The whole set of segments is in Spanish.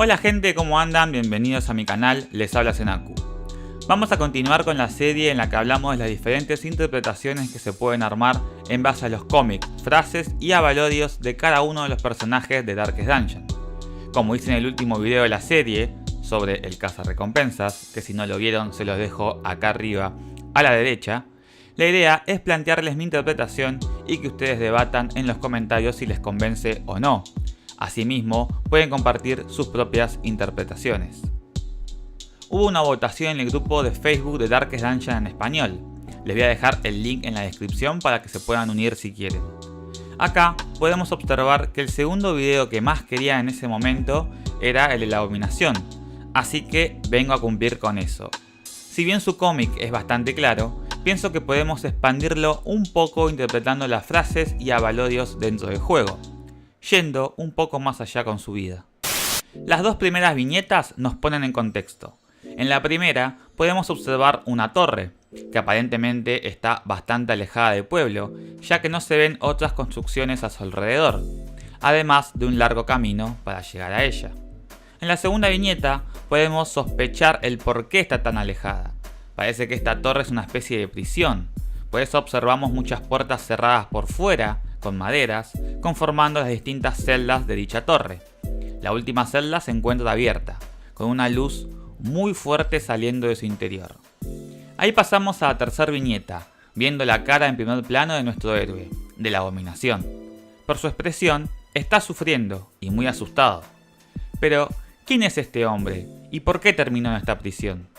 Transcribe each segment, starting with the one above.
Hola gente, ¿cómo andan? Bienvenidos a mi canal, les habla Senaku. Vamos a continuar con la serie en la que hablamos de las diferentes interpretaciones que se pueden armar en base a los cómics, frases y avalorios de cada uno de los personajes de Darkest Dungeon. Como hice en el último video de la serie sobre el cazarrecompensas, que si no lo vieron se los dejo acá arriba a la derecha, la idea es plantearles mi interpretación y que ustedes debatan en los comentarios si les convence o no. Asimismo, pueden compartir sus propias interpretaciones. Hubo una votación en el grupo de Facebook de Darkest Dungeon en español. Les voy a dejar el link en la descripción para que se puedan unir si quieren. Acá podemos observar que el segundo video que más quería en ese momento era el de la abominación, así que vengo a cumplir con eso. Si bien su cómic es bastante claro, pienso que podemos expandirlo un poco interpretando las frases y avalorios dentro del juego, yendo un poco más allá con su vida. Las dos primeras viñetas nos ponen en contexto. En la primera podemos observar una torre, que aparentemente está bastante alejada del pueblo, ya que no se ven otras construcciones a su alrededor, además de un largo camino para llegar a ella. En la segunda viñeta podemos sospechar el por qué está tan alejada. Parece que esta torre es una especie de prisión, por eso observamos muchas puertas cerradas por fuera, con maderas, conformando las distintas celdas de dicha torre. La última celda se encuentra abierta, con una luz muy fuerte saliendo de su interior. Ahí pasamos a la tercera viñeta, viendo la cara en primer plano de nuestro héroe, de la abominación. Por su expresión, está sufriendo y muy asustado. Pero, ¿quién es este hombre? ¿Y por qué terminó en esta prisión?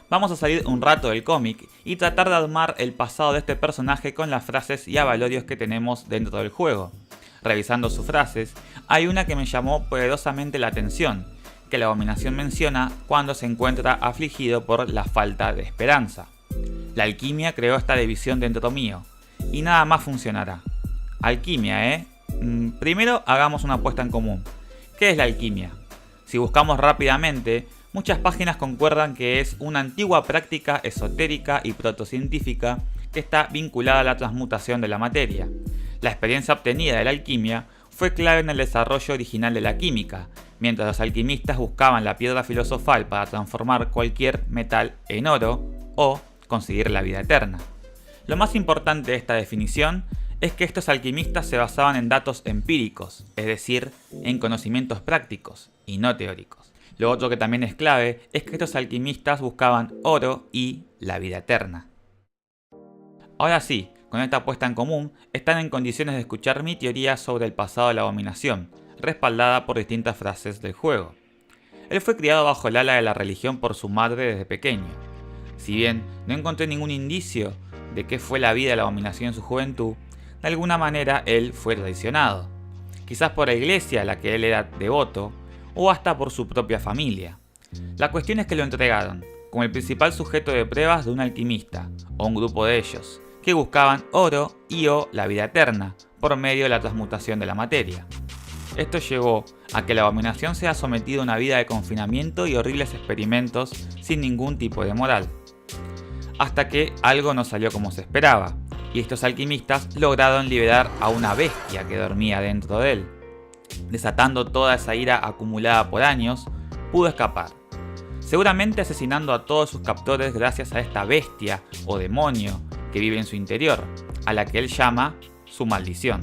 Vamos a salir un rato del cómic y tratar de armar el pasado de este personaje con las frases y avalorios que tenemos dentro del juego. Revisando sus frases, hay una que me llamó poderosamente la atención, que la abominación menciona cuando se encuentra afligido por la falta de esperanza. La alquimia creó esta división dentro mío, y nada más funcionará. Alquimia, Primero hagamos una apuesta en común. ¿Qué es la alquimia? Si buscamos rápidamente, muchas páginas concuerdan que es una antigua práctica esotérica y protocientífica que está vinculada a la transmutación de la materia. La experiencia obtenida de la alquimia fue clave en el desarrollo original de la química, mientras los alquimistas buscaban la piedra filosofal para transformar cualquier metal en oro o conseguir la vida eterna. Lo más importante de esta definición es que estos alquimistas se basaban en datos empíricos, es decir, en conocimientos prácticos y no teóricos. Lo otro que también es clave es que estos alquimistas buscaban oro y la vida eterna. Ahora sí, con esta apuesta en común, están en condiciones de escuchar mi teoría sobre el pasado de la abominación, respaldada por distintas frases del juego. Él fue criado bajo el ala de la religión por su madre desde pequeño. Si bien no encontré ningún indicio de qué fue la vida de la abominación en su juventud, de alguna manera él fue traicionado. Quizás por la iglesia a la que él era devoto, o hasta por su propia familia. La cuestión es que lo entregaron, como el principal sujeto de pruebas de un alquimista, o un grupo de ellos, que buscaban oro y o la vida eterna, por medio de la transmutación de la materia. Esto llevó a que la abominación sea sometida a una vida de confinamiento y horribles experimentos sin ningún tipo de moral. Hasta que algo no salió como se esperaba, y estos alquimistas lograron liberar a una bestia que dormía dentro de él. Desatando toda esa ira acumulada por años, pudo escapar, seguramente asesinando a todos sus captores gracias a esta bestia o demonio que vive en su interior, a la que él llama su maldición.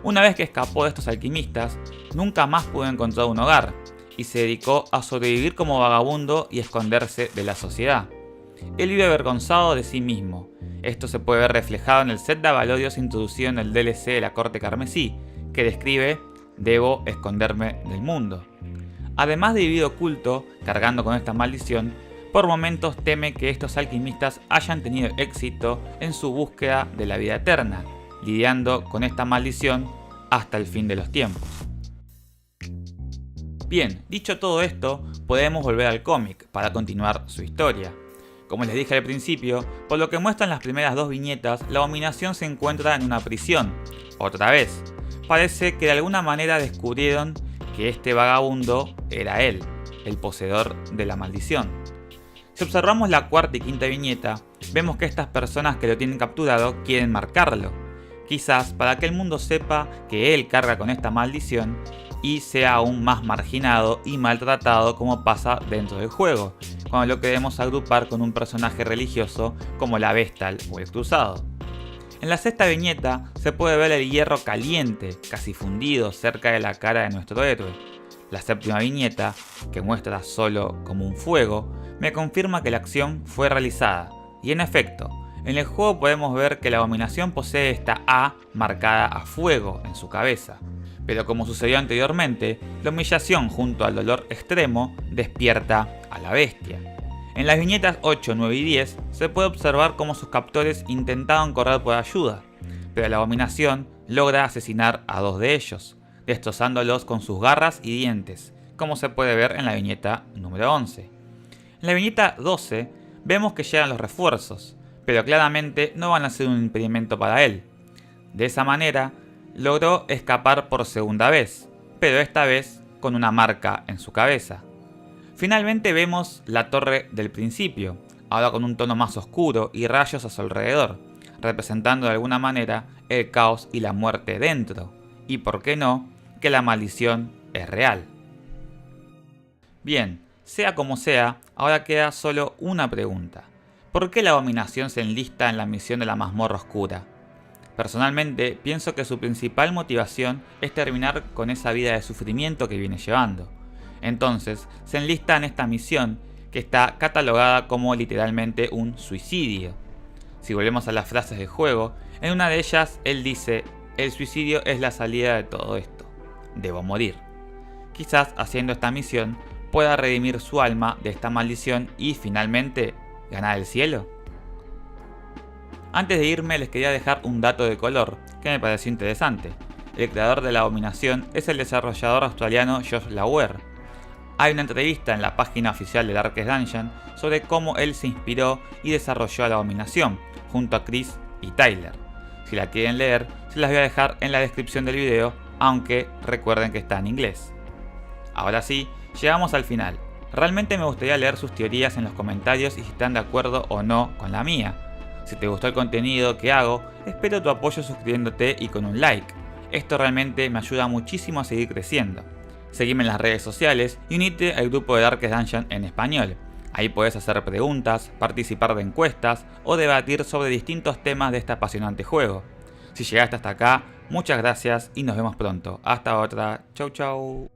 Una vez que escapó de estos alquimistas, nunca más pudo encontrar un hogar, y se dedicó a sobrevivir como vagabundo y esconderse de la sociedad. Él vive avergonzado de sí mismo. Esto se puede ver reflejado en el set de avalorios introducido en el DLC de la Corte Carmesí, que describe: debo esconderme del mundo. Además de vivir oculto, cargando con esta maldición, por momentos teme que estos alquimistas hayan tenido éxito en su búsqueda de la vida eterna, lidiando con esta maldición hasta el fin de los tiempos. Bien, dicho todo esto, podemos volver al cómic para continuar su historia. Como les dije al principio, por lo que muestran las primeras dos viñetas, la abominación se encuentra en una prisión, otra vez. Parece que de alguna manera descubrieron que este vagabundo era él, el poseedor de la maldición. Si observamos la cuarta y quinta viñeta, vemos que estas personas que lo tienen capturado quieren marcarlo, quizás para que el mundo sepa que él carga con esta maldición y sea aún más marginado y maltratado como pasa dentro del juego, cuando lo queremos agrupar con un personaje religioso como la Vestal o el Cruzado. En la sexta viñeta se puede ver el hierro caliente, casi fundido cerca de la cara de nuestro héroe. La séptima viñeta, que muestra solo como un fuego, me confirma que la acción fue realizada, y en efecto, en el juego podemos ver que la abominación posee esta A marcada a fuego en su cabeza. Pero como sucedió anteriormente, la humillación junto al dolor extremo despierta a la bestia. En las viñetas 8, 9 y 10 se puede observar cómo sus captores intentaban correr por ayuda, pero la abominación logra asesinar a 2 de ellos, destrozándolos con sus garras y dientes, como se puede ver en la viñeta número 11. En la viñeta 12 vemos que llegan los refuerzos, pero claramente no van a ser un impedimento para él. De esa manera, logró escapar por segunda vez, pero esta vez con una marca en su cabeza. Finalmente vemos la torre del principio, ahora con un tono más oscuro y rayos a su alrededor, representando de alguna manera el caos y la muerte dentro, y por qué no, que la maldición es real. Bien, sea como sea, ahora queda solo una pregunta. ¿Por qué la abominación se enlista en la misión de la mazmorra oscura? Personalmente, pienso que su principal motivación es terminar con esa vida de sufrimiento que viene llevando. Entonces, se enlista en esta misión, que está catalogada como literalmente un suicidio. Si volvemos a las frases del juego, en una de ellas él dice: el suicidio es la salida de todo esto. Debo morir. Quizás haciendo esta misión pueda redimir su alma de esta maldición y finalmente ganar el cielo. Antes de irme les quería dejar un dato de color que me pareció interesante. El creador de la abominación es el desarrollador australiano Josh Lauer. Hay una entrevista en la página oficial de Darkest Dungeon sobre cómo él se inspiró y desarrolló a la abominación junto a Chris y Tyler. Si la quieren leer, se las voy a dejar en la descripción del video, aunque recuerden que está en inglés. Ahora sí, llegamos al final. Realmente me gustaría leer sus teorías en los comentarios y si están de acuerdo o no con la mía. Si te gustó el contenido que hago, espero tu apoyo suscribiéndote y con un like. Esto realmente me ayuda muchísimo a seguir creciendo. Seguime en las redes sociales y unite al grupo de Darkest Dungeon en español. Ahí podés hacer preguntas, participar de encuestas o debatir sobre distintos temas de este apasionante juego. Si llegaste hasta acá, muchas gracias y nos vemos pronto. Hasta otra. Chau chau.